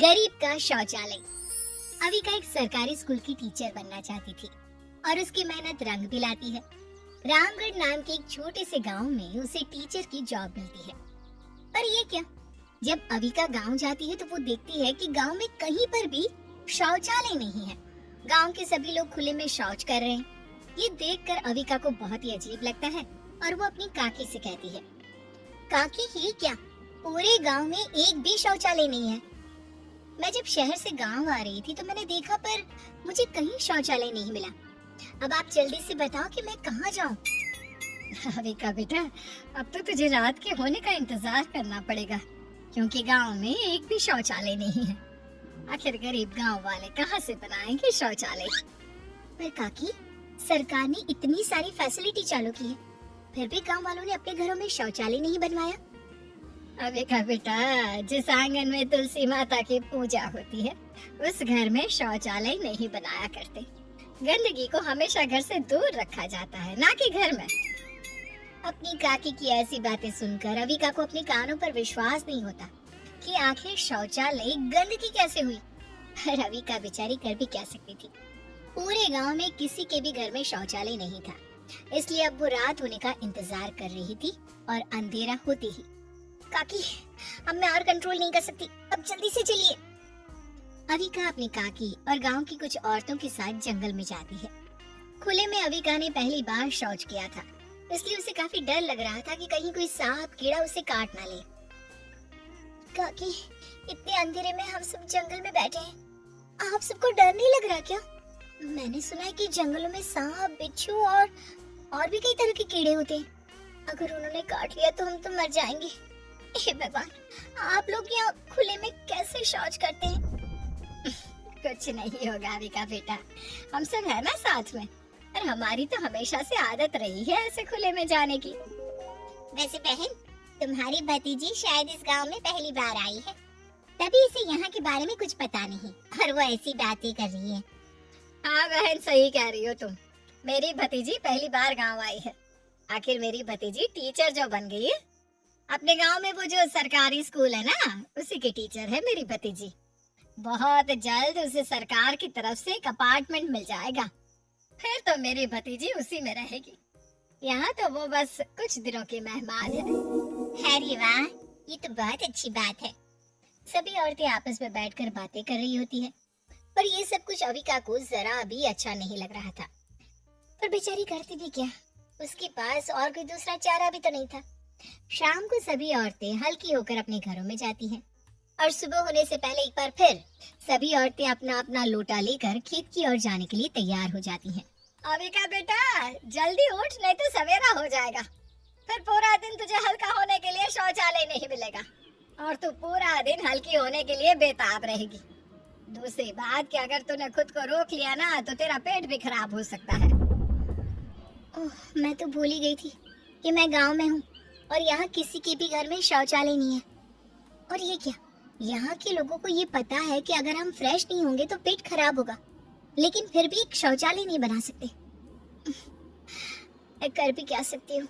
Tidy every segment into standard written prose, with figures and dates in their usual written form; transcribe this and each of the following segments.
गरीब का शौचालय। अविका एक सरकारी स्कूल की टीचर बनना चाहती थी और उसकी मेहनत रंग भी लाती है। रामगढ़ नाम के एक छोटे से गांव में उसे टीचर की जॉब मिलती है। पर ये क्या, जब अविका गांव जाती है तो वो देखती है कि गांव में कहीं पर भी शौचालय नहीं है। गांव के सभी लोग खुले में शौच कर रहे हैं। ये देखकर अविका को बहुत ही अजीब लगता है और वो अपनी काकी से कहती है, काकी ये क्या, पूरे गांव में एक भी शौचालय नहीं है। मैं जब शहर से गांव आ रही थी तो मैंने देखा, पर मुझे कहीं शौचालय नहीं मिला। अब आप जल्दी से बताओ कि मैं कहाँ जाऊँ। अविका बेटा, अब तो तुझे रात के होने का इंतजार करना पड़ेगा, क्योंकि गांव में एक भी शौचालय नहीं है। आखिर गरीब गांव वाले कहाँ से बनाएंगे शौचालय। पर काकी, सरकार ने इतनी सारी फैसिलिटी चालू की है, फिर भी गांव वालों ने अपने घरों में शौचालय नहीं बनवाया। अविका बेटा, जिस आंगन में तुलसी माता की पूजा होती है उस घर में शौचालय नहीं बनाया करते। गंदगी को हमेशा घर से दूर रखा जाता है, ना कि घर में। अपनी काकी की ऐसी बातें सुनकर अविका को अपने कानों पर विश्वास नहीं होता कि आखिर शौचालय गंदगी कैसे हुई। पर अविका बेचारी कर भी क्या सकती थी। पूरे गांव में किसी के भी घर में शौचालय नहीं था, इसलिए अब वो रात होने का इंतजार कर रही थी और अंधेरा होते ही, काकी अब मैं और कंट्रोल नहीं कर सकती, अब जल्दी से चलिए। अविका अपनी काकी और गांव की कुछ औरतों के साथ जंगल में जाती है। खुले में अविका ने पहली बार शौच किया था, इसलिए उसे काफी डर लग रहा था कि कहीं कोई सांप कीड़ा उसे काट ना ले। काकी, इतने अंधेरे में हम सब जंगल में बैठे हैं, आप सबको डर नहीं लग रहा क्या? मैंने सुना है कि जंगलों में सांप, बिच्छू और भी कई तरह के कीड़े होते हैं। अगर उन्होंने काट लिया तो हम तो मर जाएंगे। हे भगवान, आप लोग यहाँ खुले में कैसे शौच करते हैं? कुछ नहीं होगा अविका बेटा, हम सब है ना साथ में, और हमारी तो हमेशा से आदत रही है ऐसे खुले में जाने की। वैसे बहन, तुम्हारी भतीजी शायद इस गांव में पहली बार आई है, तभी इसे यहाँ के बारे में कुछ पता नहीं और वो ऐसी बातें कर रही है। हाँ बहन, सही कह रही हो तुम। मेरी भतीजी पहली बार गांव आई है। आखिर मेरी भतीजी टीचर जो बन गई है। अपने गांव में वो जो सरकारी स्कूल है ना, उसी की टीचर है मेरी भतीजी। बहुत जल्द उसे सरकार की तरफ से एक अपार्टमेंट मिल जाएगा, फिर तो मेरी भतीजी उसी में रहेगी। यहाँ तो वो बस कुछ दिनों की मेहमान है। अरे वाह, ये तो बहुत अच्छी बात है। सभी औरतें आपस में बैठकर बातें कर रही होती है, पर ये सब कुछ अविका को जरा भी अच्छा नहीं लग रहा था। पर बेचारी करती भी क्या, उसके पास और कोई दूसरा चारा भी तो नहीं था। शाम को सभी औरतें हल्की होकर अपने घरों में जाती हैं और सुबह होने से पहले एक बार फिर सभी औरतें अपना अपना लोटा लेकर खेत की ओर जाने के लिए तैयार हो जाती हैं। अविका बेटा, जल्दी उठ, नहीं तो सवेरा हो जाएगा। फिर पूरा दिन तुझे हल्का होने के लिए शौचालय नहीं मिलेगा और तू पूरा दिन हल्की होने के लिए बेताब रहेगी। दूसरी बात कि अगर तूने खुद को रोक लिया ना तो तेरा पेट भी खराब हो सकता है। ओह, मैं तो भूल ही गई थी कि मैं गांव में हूँ और यहाँ किसी के भी घर में शौचालय नहीं है। और ये क्या, यहाँ के लोगों को ये पता है कि अगर हम फ्रेश नहीं होंगे तो पेट खराब होगा, लेकिन फिर भी एक शौचालय नहीं बना सकते। मैं कर भी क्या सकती हूँ।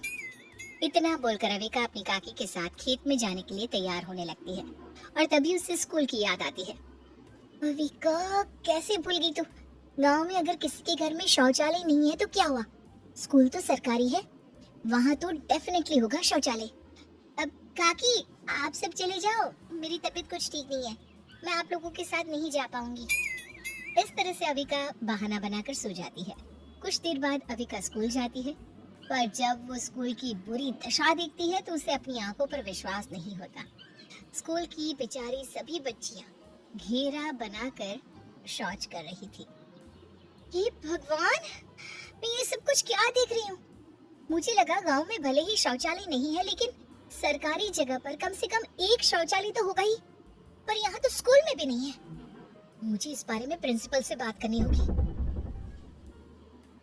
इतना बोलकर अविका अपनी काकी के साथ खेत में जाने के लिए तैयार होने लगती है और तभी उसे स्कूल की याद आती है। अविका, कैसे भूल गई तू? गांव में अगर किसी के घर में शौचालय नहीं है तो क्या हुआ? स्कूल तो सरकारी है, वहाँ तो डेफिनेटली होगा शौचालय। अब काकी, आप सब चले जाओ, मेरी तबीयत कुछ ठीक नहीं है, मैं आप लोगों के साथ नहीं जा पाऊंगी। इस तरह से अविका बहाना बनाकर सो जाती है। कुछ देर बाद अविका स्कूल जाती है, पर जब वो स्कूल की बुरी दशा देखती है तो उसे अपनी आंखों पर विश्वास नहीं होता। स्कूल की बेचारी सभी बच्चियां घेरा बनाकर शौच कर रही थी। हे भगवान, मैं ये सब कुछ क्या देख रही हूँ? मुझे लगा गांव में भले ही शौचालय नहीं है, लेकिन सरकारी जगह पर कम से कम एक शौचालय तो होगा ही, पर यहाँ तो स्कूल में भी नहीं है। मुझे इस बारे में प्रिंसिपल से बात करनी होगी।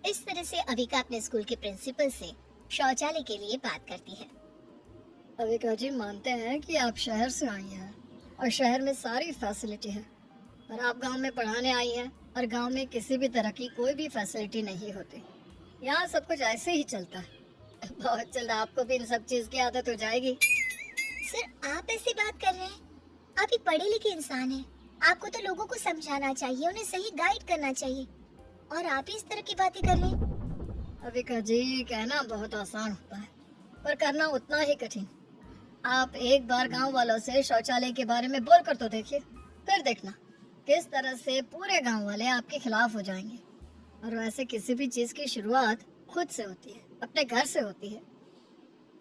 इस तरह से अविका अपने स्कूल के प्रिंसिपल से शौचालय के लिए बात करती है। अविका जी, मानते हैं कि आप शहर से आई हैं और शहर में सारी फैसिलिटी है, और आप गांव में पढ़ाने आई हैं और गांव में किसी भी तरह की कोई भी फैसिलिटी नहीं होती। यहाँ सब कुछ ऐसे ही चलता है। बहुत जल्द आपको भी इन सब चीज की आदत हो जाएगी। सर, आप ऐसे बात कर रहे हैं? आप एक पढ़े लिखे इंसान हैं आपको तो लोगों को समझाना चाहिए, उन्हें सही गाइड करना चाहिए, और आप ही इस तरह की बातें कर रहे हैं। अविका जी, कहना बहुत आसान होता है पर करना उतना ही कठिन। आप एक बार गांव वालों से शौचालय के बारे में बोल कर तो देखिए, फिर देखना किस तरह से पूरे गांव वाले आपके खिलाफ हो जाएंगे। और वैसे किसी भी चीज की शुरुआत खुद से होती है, अपने घर से होती है।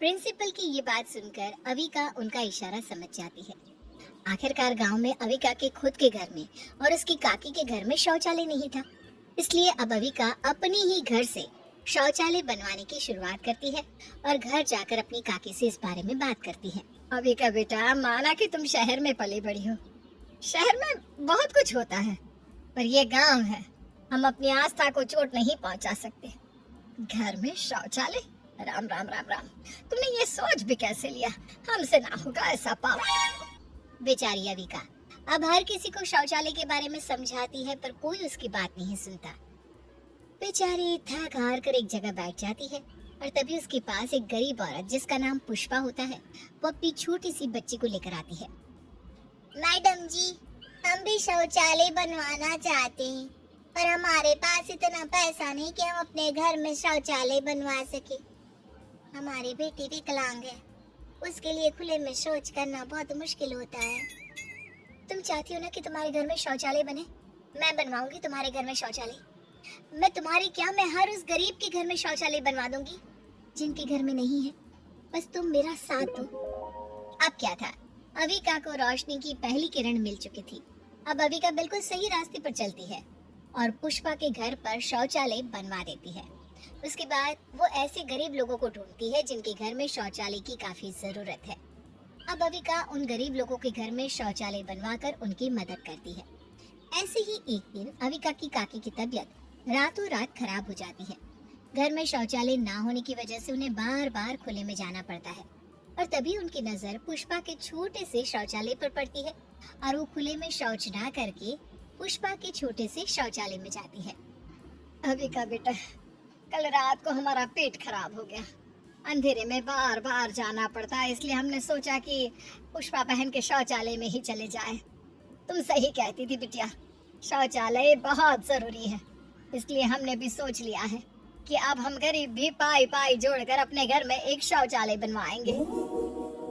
प्रिंसिपल की ये बात सुनकर अविका उनका इशारा समझ जाती है। आखिरकार गांव में अविका के खुद के घर में और उसकी काकी के घर में शौचालय नहीं था, इसलिए अब अविका अपनी ही घर से शौचालय बनवाने की शुरुआत करती है और घर जाकर अपनी काकी से इस बारे में बात करती है। अविका बेटा, माना कि तुम शहर में पली बड़ी हो, शहर में बहुत कुछ होता है, पर ये गांव है, हम अपनी आस्था को चोट नहीं पहुंचा सकते। घर में शौचालय, राम राम राम राम, तुमने ये सोच भी कैसे लिया? हमसे ना होगा ऐसा पाप। बेचारी अविका अब हर किसी को शौचालय के बारे में समझाती है, पर कोई उसकी बात नहीं सुनता। बेचारी थक हार कर एक जगह बैठ जाती है और तभी उसके पास एक गरीब औरत जिसका नाम पुष्पा होता है, वो अपनी छोटी सी बच्ची को लेकर आती है। मैडम जी, हम भी शौचालय बनवाना चाहते हैं, पर हमारे पास इतना पैसा नहीं कि हम अपने घर में शौचालय बनवा सके। हमारी बेटी विकलांग है, उसके लिए खुले में शौच करना बहुत मुश्किल होता है। तुम चाहती हो ना कि तुम्हारे घर में शौचालय बने? मैं बनवाऊंगी तुम्हारे घर में शौचालय। मैं तुम्हारे क्या, मैं हर उस गरीब के घर में शौचालय बनवा दूंगी जिनके घर में नहीं है, बस तुम मेरा साथ दो। अब क्या था, अविका को रोशनी की पहली किरण मिल चुकी थी। अब अविका बिल्कुल सही रास्ते पर चलती है और पुष्पा के घर पर शौचालय बनवा देती है। उसके बाद वो ऐसे गरीब लोगों को ढूंढती है जिनके घर में शौचालय की काफी जरूरत है। अब अविका उन गरीब लोगों के घर में शौचालय बनवाकर उनकी मदद करती है। ऐसे ही एक दिन अविका की काकी की तबीयत रातों रात खराब हो जाती है। घर में शौचालय ना होने की वजह से उन्हें बार बार खुले में जाना पड़ता है और तभी उनकी नजर पुष्पा के छोटे से शौचालय पर पड़ती है और वो खुले में शौच ना करके पुष्पा के छोटे से शौचालय में जाती है। अविका बेटा, कल रात को हमारा पेट खराब हो गया, अंधेरे में बार बार जाना पड़ता है, इसलिए हमने सोचा कि पुष्पा बहन के शौचालय में ही चले जाएं। तुम सही कहती थी बिटिया, शौचालय बहुत जरूरी है, इसलिए हमने भी सोच लिया है कि अब हम गरीब भी पाई पाई जोड़कर अपने घर में एक शौचालय बनवाएंगे।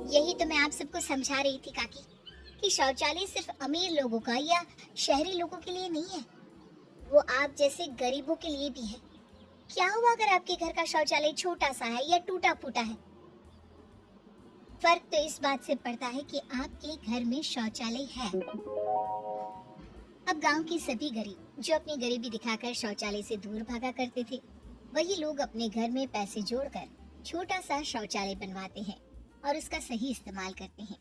यही तो मैं आप सबको समझा रही थी काकी, कि शौचालय सिर्फ अमीर लोगों का या शहरी लोगों के लिए नहीं है, वो आप जैसे गरीबों के लिए भी है। क्या हुआ अगर आपके घर का शौचालय छोटा सा है या टूटा फूटा है? फर्क तो इस बात से पड़ता है कि आपके घर में शौचालय है। अब गांव के सभी गरीब जो अपनी गरीबी दिखाकर शौचालय से दूर भागा करते थे, वही लोग अपने घर में पैसे जोड़कर छोटा सा शौचालय बनवाते हैं और उसका सही इस्तेमाल करते हैं।